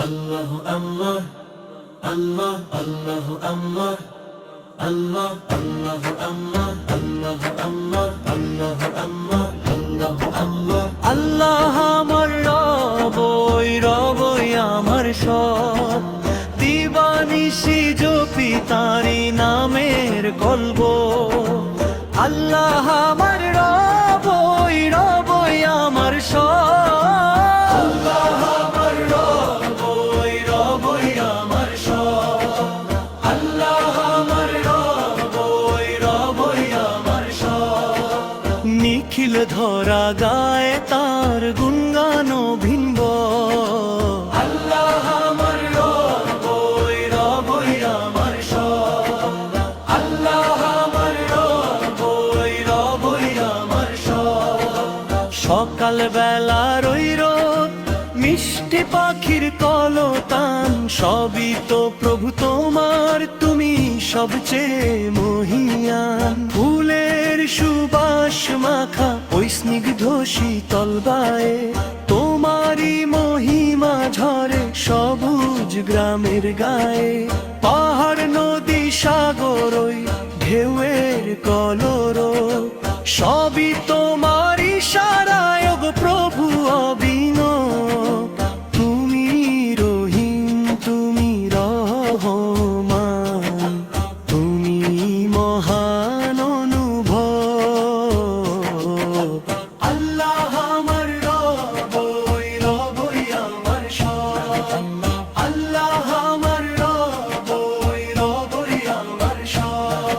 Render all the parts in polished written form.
আল্লাহ আল্লাহ আল্লাহ আল্লাহ আল্লাহ আল্লাহ আল্লাহ আল্লাহ আল্লাহ আল্লাহ আল্লাহ আল্লাহ আল্লাহ আল্লাহ আল্লাহ আমার রবই রবই আমার সব দিবানিশি জপি তারি নামের কলব আল্লাহ আমার রবই রবই আমার সব নিখিল ধরা গায় তার গুণগান ভিনব আল্লাহ আমার রবই রবই আমার সব আল্লাহ আমার রবই রবই আমার সব সকাল বেলা রোদ মিষ্টি পাখির কলতান সবই তো প্রভু তোমার তুমি সবচেয়ে মহিয়ান ফুলের সুবাস মাখা ওই স্নিগ্ধ শীতল গায়ে তোমারই মহিমা ঝরে সবুজ গ্রামের গায়ে পাহাড় নদী সাগর ওই ঢেউয়ের কলরো সবই তোমার ইশারায় গো প্রভু অবিন তুমি রহিম তুমি রহমান তুমি মহান অনুভব আল্লাহ আমার রবই রবই আমার সব আল্লাহ আমার রবই রবই আমার সব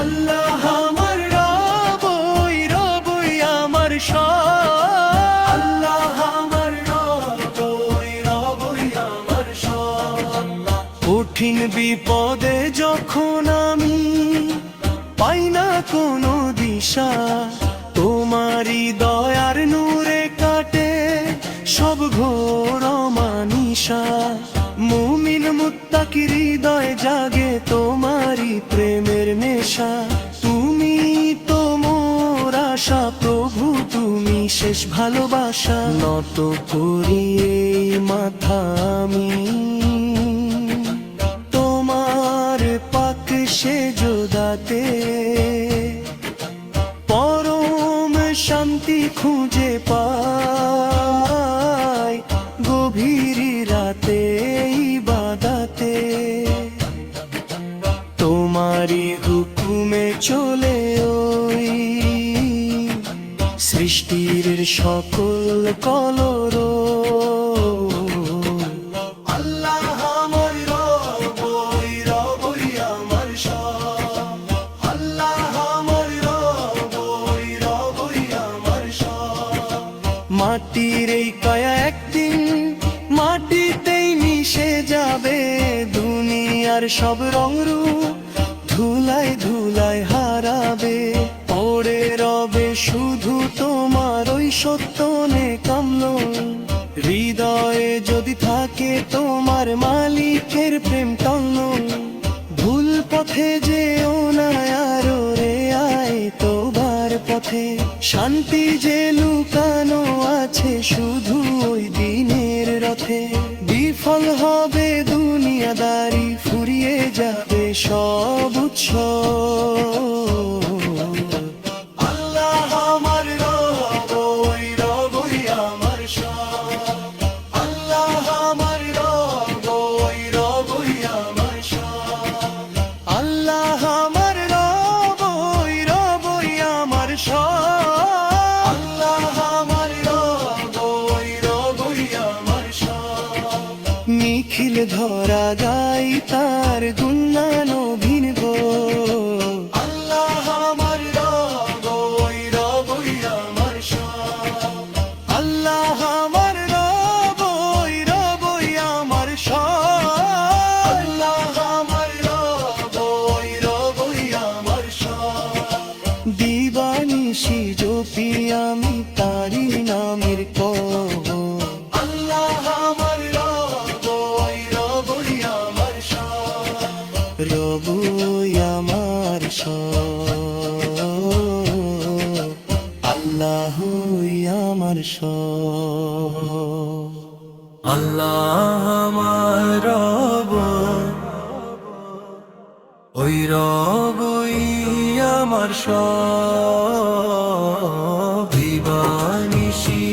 আল্লাহ আমার রবই রবই আমার সব আল্লাহ আমার রবই রবই আমার সব কঠিন বিপদে যখন আমি পাই না কোনো দিশা তোমারই দয়ার নূরে কাটে সব ঘোর মানিসা মুমিন মুত্তাকি হৃদয় জাগে তোমারই প্রেমের নেশা তুমি তো মোর আশা প্রভু তুমি শেষ ভালোবাসা নত করি এই মাথা আমি তোমার পাক সেজদাতে পরম শান্তি খুঁজে পাই গভীর রাতে ইবাদতে তোমারই হুকুমে চলে ওই সৃষ্টির সকল কলরো আল্লাহ আমার রবই রবই আমার সব আল্লাহ আমার রবই রবই আমার সব মাটির এই কায়া একদিন মাটিতেই মিশে যাবে দুনিয়ার সব রং রূপ ধুলায় ধুলায় হারাবে পড়ে রবে শুধু তোমার ওই সত্য নে কামলো হৃদয়ে যদি থাকে তোমার মালিকের প্রেম টানো ভুল পথে যেও না আরো রে আয় তোবার পথে শান্তি যে লুকানো আছে শুধু ওই দিনের রথে বিফল হবে দুনিয়াদারি ফুরিয়ে যাবে সব উৎসব আল্লাহ আমার রবই রবই আমার সব আল্লাহ আমার রবই রবই আমার সব আল্লাহ আমার রবই রবই আমার সব আল্লাহ আমার রবই রবই আমার সব নিখিল ধরা গাই তার গুণগান ভিনব আল্লাহ আমার রবই রবই আমার সব আল্লাহ আমার রবই রবই আমার সব আল্লাহ আমার রবই রবই আমার সব দিবানিশি জপি আমি তারি নামের কব আল্লাহ আমার রবই রবই আমার সব রবই আমার সব আল্লাহই আমার সব আল্লাহ আমার রব, ওই রবই আমার সব। দিবানিশি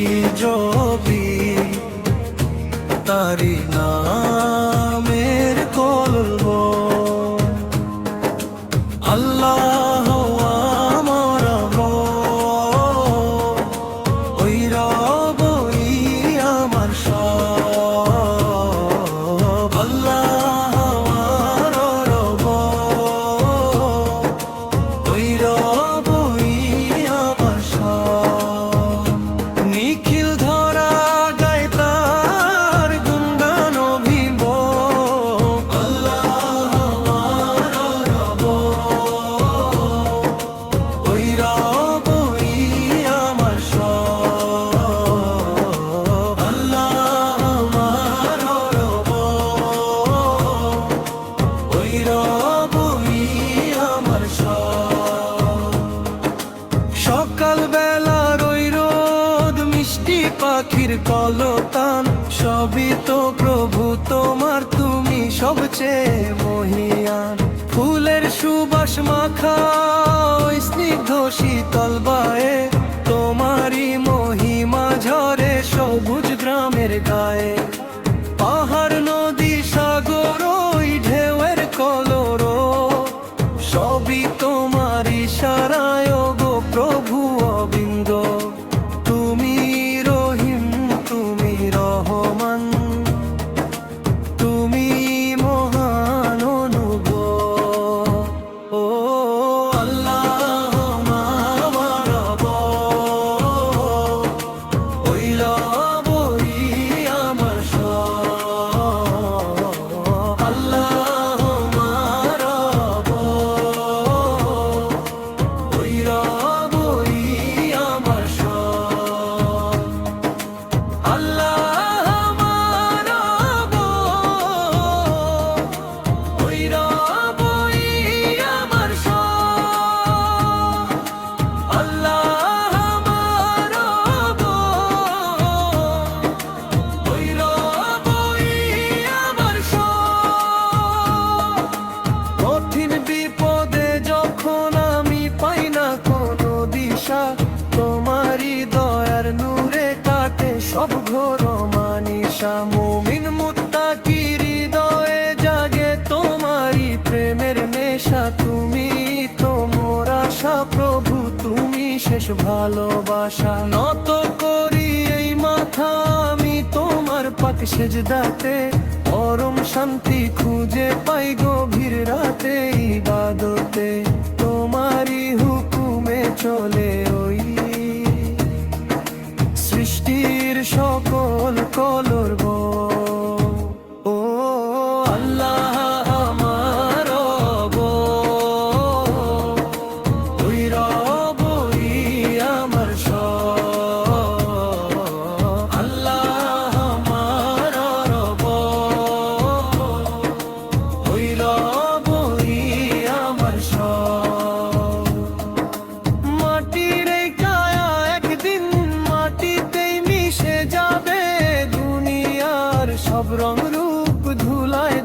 জপি তারি নামের কলব। আল্লাহ আমার রব, ওই রবই আমার সব। আল্লাহ আমার রব, ওই রবই আমার সব। নিখিল ধরা গায় তার গুণগান অভিব। আল্লাহ আমার রব, ওই রবই আমার সব। আল্লাহ আমার রব, ওই রবই আমার সব। সকাল বেলার ওই রোদ, মিষ্টি পাখির কলতান, সবই তো প্রভু তোমার, তুমি সবচেয়ে মহিয়ান। ফুলের সুবাস মাখা ওই স্নিগ্ধ শীতল বায়ে, তোমারই মহিমা ঝরে সবুজ গ্রামের গায়ে। পাহাড় নদী সাগর ওই ঢেউয়ের কলরো, সবই তোমার ইশারায় গো প্রভু অবিন্দ। তুমি রহিম, তুমি রহমান, তুমি মহান অনুগ। ও আল্লাহ আমার রব, ওই রবই আমার সব। আল্লাহ আমার রব, ওই রবই আমার সব। আল্লাহ আমার রব, ওই রবই আমার সব। আল্লাহ আমার রব, ওই রবই আমার সব। কঠিন বিপদে যখন আমি পাই না কোনো দিশা, তোমারই দয়ার নূরে কাটে সব ঘোর মানিসা। মুমিন মুত্তাকির হৃদয়ে জাগে তোমারই প্রেমের নেশা। তুমি তো মোর আশা প্রভু, তুমি শেষ ভালোবাসা। নত করি এই মাথা আমি তোমার পাক সেজদাতে, পরম শান্তি খুঁজে পাই গভীর রাতে ইবাদতে। তোমারই হুকুমে চলে ওই সৃষ্টির সকল কলরব। ও আল্লাহ আমার রব, ওই রবই আমার সব। আল্লাহ আমার রব, ওই রবই আমার সব। মাটির এই কায়া একদিন মাটিতেই মিশে যাবে, দুনিয়ার সব রং রূপ ধুলায়